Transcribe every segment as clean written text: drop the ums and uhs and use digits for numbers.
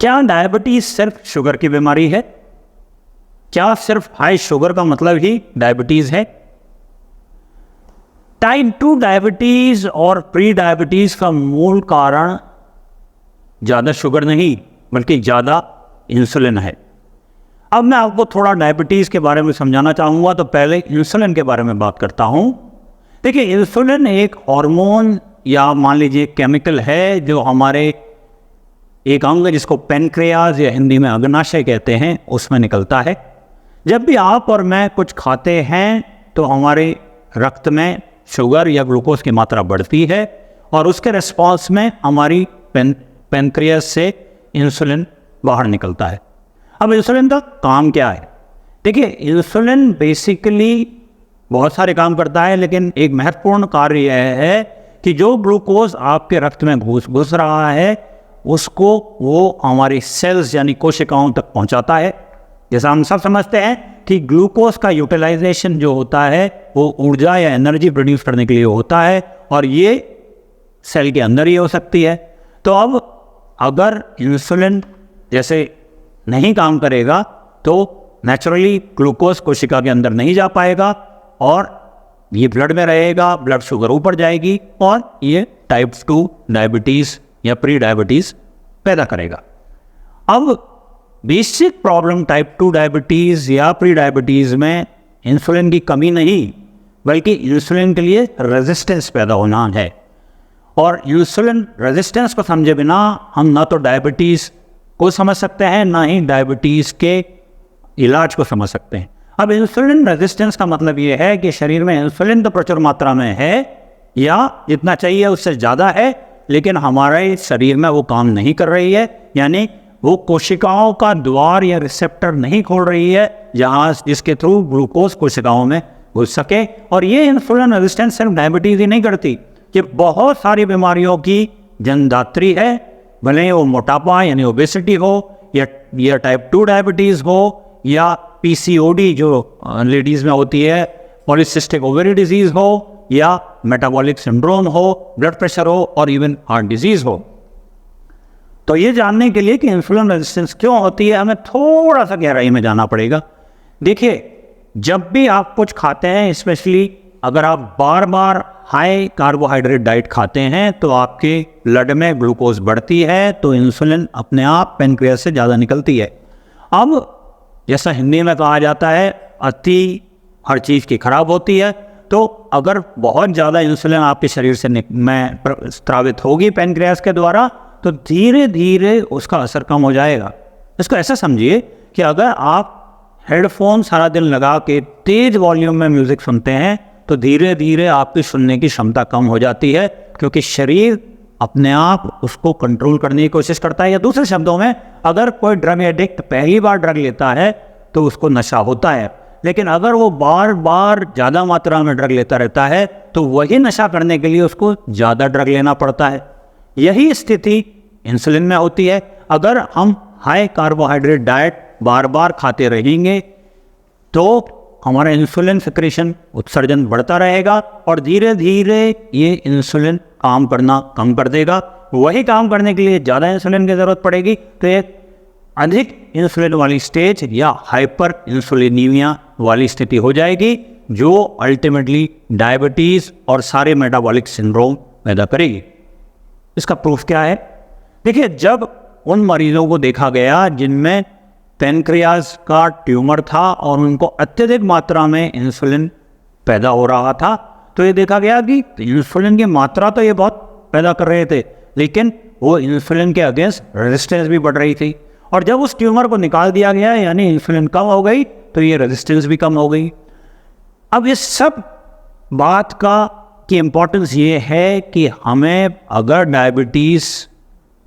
क्या डायबिटीज सिर्फ शुगर की बीमारी है? क्या सिर्फ हाई शुगर का मतलब ही डायबिटीज है? टाइप 2 डायबिटीज और प्री डायबिटीज का मूल कारण ज़्यादा शुगर नहीं बल्कि ज़्यादा इंसुलिन है। अब मैं आपको थोड़ा डायबिटीज़ के बारे में समझाना चाहूँगा, तो पहले इंसुलिन के बारे में बात करता हूँ। देखिए, इंसुलिन एक हार्मोन या मान लीजिए केमिकल है जो हमारे एक अंग जिसको पेनक्रियाज या हिंदी में अग्नाशय कहते हैं उसमें निकलता है। जब भी आप और मैं कुछ खाते हैं तो हमारे रक्त में शुगर या ग्लूकोज की मात्रा बढ़ती है और उसके रिस्पॉन्स में हमारी पेनक्रियाज से इंसुलिन बाहर निकलता है। अब इंसुलिन का काम क्या है? देखिए, इंसुलिन बेसिकली बहुत सारे काम करता है, लेकिन एक महत्वपूर्ण कार्य यह है कि जो ग्लूकोज आपके रक्त में घुस रहा है उसको वो हमारी सेल्स यानी कोशिकाओं तक पहुंचाता है। जैसा हम सब समझते हैं कि ग्लूकोज का यूटिलाइजेशन जो होता है वो ऊर्जा या एनर्जी प्रोड्यूस करने के लिए होता है और ये सेल के अंदर ही हो सकती है। तो अब अगर इंसुलिन जैसे नहीं काम करेगा तो नेचुरली ग्लूकोज कोशिका के अंदर नहीं जा पाएगा और ये ब्लड में रहेगा, ब्लड शुगर ऊपर जाएगी और ये टाइप 2 डायबिटीज़ या प्री डायबिटीज़ पैदा करेगा। अब बेसिक प्रॉब्लम टाइप 2 डायबिटीज़ या प्री डायबिटीज़ में इंसुलिन की कमी नहीं बल्कि इंसुलिन के लिए रेजिस्टेंस पैदा होना है। और इंसुलिन रेजिस्टेंस को समझे बिना हम ना तो डायबिटीज़ को समझ सकते हैं ना ही डायबिटीज़ के इलाज को समझ सकते हैं। अब इंसुलिन रेजिस्टेंस का मतलब ये है कि शरीर में इंसुलिन तो प्रचुर मात्रा में है या जितना चाहिए उससे ज़्यादा है, लेकिन हमारे शरीर में वो काम नहीं कर रही है, यानी वो कोशिकाओं का द्वार या रिसेप्टर नहीं खोल रही है जहाँ जिसके थ्रू ग्लूकोज कोशिकाओं में घुस सके। और ये इंसुलिन रेजिस्टेंस सिर्फ डायबिटीज़ ही नहीं करती, ये बहुत सारी बीमारियों की जन्मदात्री है, भले वो मोटापा यानी ओबेसिटी हो या टाइप 2 डायबिटीज़ हो या पीसीओडी जो लेडीज़ में होती है, पॉलीसिस्टिक ओवरी डिजीज़ हो या मेटाबॉलिक सिंड्रोम हो, ब्लड प्रेशर हो और इवन हार्ट डिजीज़ हो। तो ये जानने के लिए कि इंसुलिन रेजिस्टेंस क्यों होती है हमें थोड़ा सा गहराई में जाना पड़ेगा। देखिए, जब भी आप कुछ खाते हैं, स्पेशली अगर आप बार बार हाई कार्बोहाइड्रेट डाइट खाते हैं तो आपके ब्लड में ग्लूकोज बढ़ती है, तो इंसुलिन अपने आप पेनक्रियाज से ज़्यादा निकलती है। अब जैसा हिंदी में कहा जाता है, अति हर चीज़ की खराब होती है। तो अगर बहुत ज़्यादा इंसुलिन आपके शरीर से स्रावित होगी पेनक्रियाज के द्वारा तो धीरे धीरे उसका असर कम हो जाएगा। इसको ऐसा समझिए कि अगर आप हेडफोन सारा दिन लगा के तेज़ वॉल्यूम में म्यूज़िक सुनते हैं तो धीरे धीरे आपकी सुनने की क्षमता कम हो जाती है, क्योंकि शरीर अपने आप उसको कंट्रोल करने की कोशिश करता है। या दूसरे शब्दों में, अगर कोई ड्रग एडिक्ट पहली बार ड्रग लेता है तो उसको नशा होता है, लेकिन अगर वो बार बार ज़्यादा मात्रा में ड्रग लेता रहता है तो वही नशा करने के लिए उसको ज़्यादा ड्रग लेना पड़ता है। यही स्थिति इंसुलिन में होती है। अगर हम हाई कार्बोहाइड्रेट डाइट बार बार खाते रहेंगे तो हमारा इंसुलिन सिक्रेशन उत्सर्जन बढ़ता रहेगा और धीरे धीरे ये इंसुलिन काम करना कम कर देगा। वही काम करने के लिए ज़्यादा इंसुलिन की ज़रूरत पड़ेगी, तो एक अधिक इंसुलिन वाली स्टेज या हाइपर इंसुलिनीमिया वाली स्थिति हो जाएगी, जो अल्टीमेटली डायबिटीज़ और सारे मेटाबॉलिक सिंड्रोम पैदा करेगी। इसका प्रूफ क्या है? देखिए, जब उन मरीजों को देखा गया जिनमें पेनक्रियाज का ट्यूमर था और उनको अत्यधिक मात्रा में इंसुलिन पैदा हो रहा था, तो ये देखा गया कि इंसुलिन की मात्रा तो ये बहुत पैदा कर रहे थे, लेकिन वो इंसुलिन के अगेंस्ट रेजिस्टेंस भी बढ़ रही थी। और जब उस ट्यूमर को निकाल दिया गया यानी इंसुलिन कम हो गई तो ये रेजिस्टेंस भी कम हो गई। अब इस सब बात की इम्पोर्टेंस ये है कि हमें अगर डायबिटीज़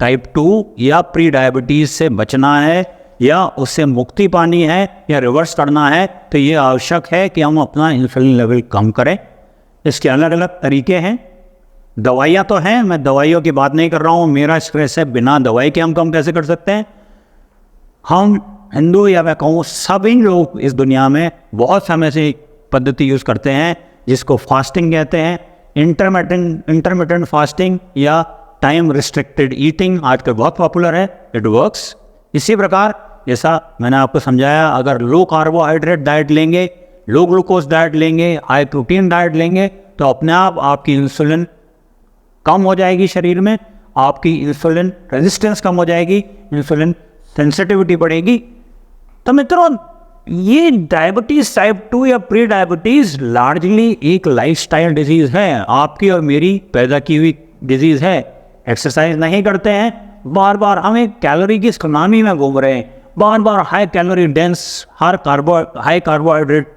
टाइप 2 या प्री डायबिटीज़ से बचना है या उससे मुक्ति पानी है या रिवर्स करना है तो ये आवश्यक है कि हम अपना इंसुलिन लेवल कम करें। इसके अलग अलग तरीके हैं, दवाइयाँ तो हैं, मैं दवाइयों की बात नहीं कर रहा हूँ, मेरा स्ट्रेस है, बिना दवाई के हम कम कैसे कर सकते हैं। हम हिंदू या मैं कहूँ सभी लोग इस दुनिया में बहुत समय से पद्धति यूज़ करते हैं जिसको फास्टिंग कहते हैं, इंटरमिटेंट फास्टिंग या टाइम रिस्ट्रिक्टेड ईटिंग आजकल बहुत पॉपुलर है। इट वर्क्स, इसी प्रकार जैसा मैंने आपको समझाया, अगर लो कार्बोहाइड्रेट डाइट लेंगे, लो ग्लूकोज डाइट लेंगे, हाई प्रोटीन डाइट लेंगे, तो अपने आप आपकी इंसुलिन कम हो जाएगी शरीर में, आपकी इंसुलिन रेजिस्टेंस कम हो जाएगी, इंसुलिन सेंसिटिविटी बढ़ेगी। तो मित्रों, ये डायबिटीज़ टाइप 2 या प्री डायबिटीज़ लार्जली एक लाइफस्टाइल डिजीज़ है, आपकी और मेरी पैदा की हुई डिजीज़ है। एक्सरसाइज नहीं करते हैं, बार बार हमें कैलोरी की सुनामी में घूम रहे हैं, बार बार high calorie dense high carbohydrate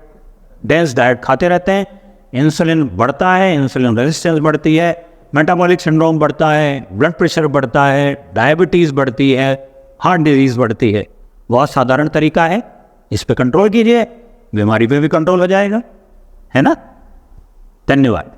dense diet खाते रहते हैं, इंसुलिन बढ़ता है, इंसुलिन रेजिस्टेंस बढ़ती है, मेटाबॉलिक सिंड्रोम बढ़ता है, ब्लड प्रेशर बढ़ता है, डायबिटीज़ बढ़ती है, हार्ट डिजीज़ बढ़ती है। बहुत साधारण तरीका है, इस पे कंट्रोल कीजिए, बीमारी पे भी कंट्रोल हो जाएगा, है ना। धन्यवाद।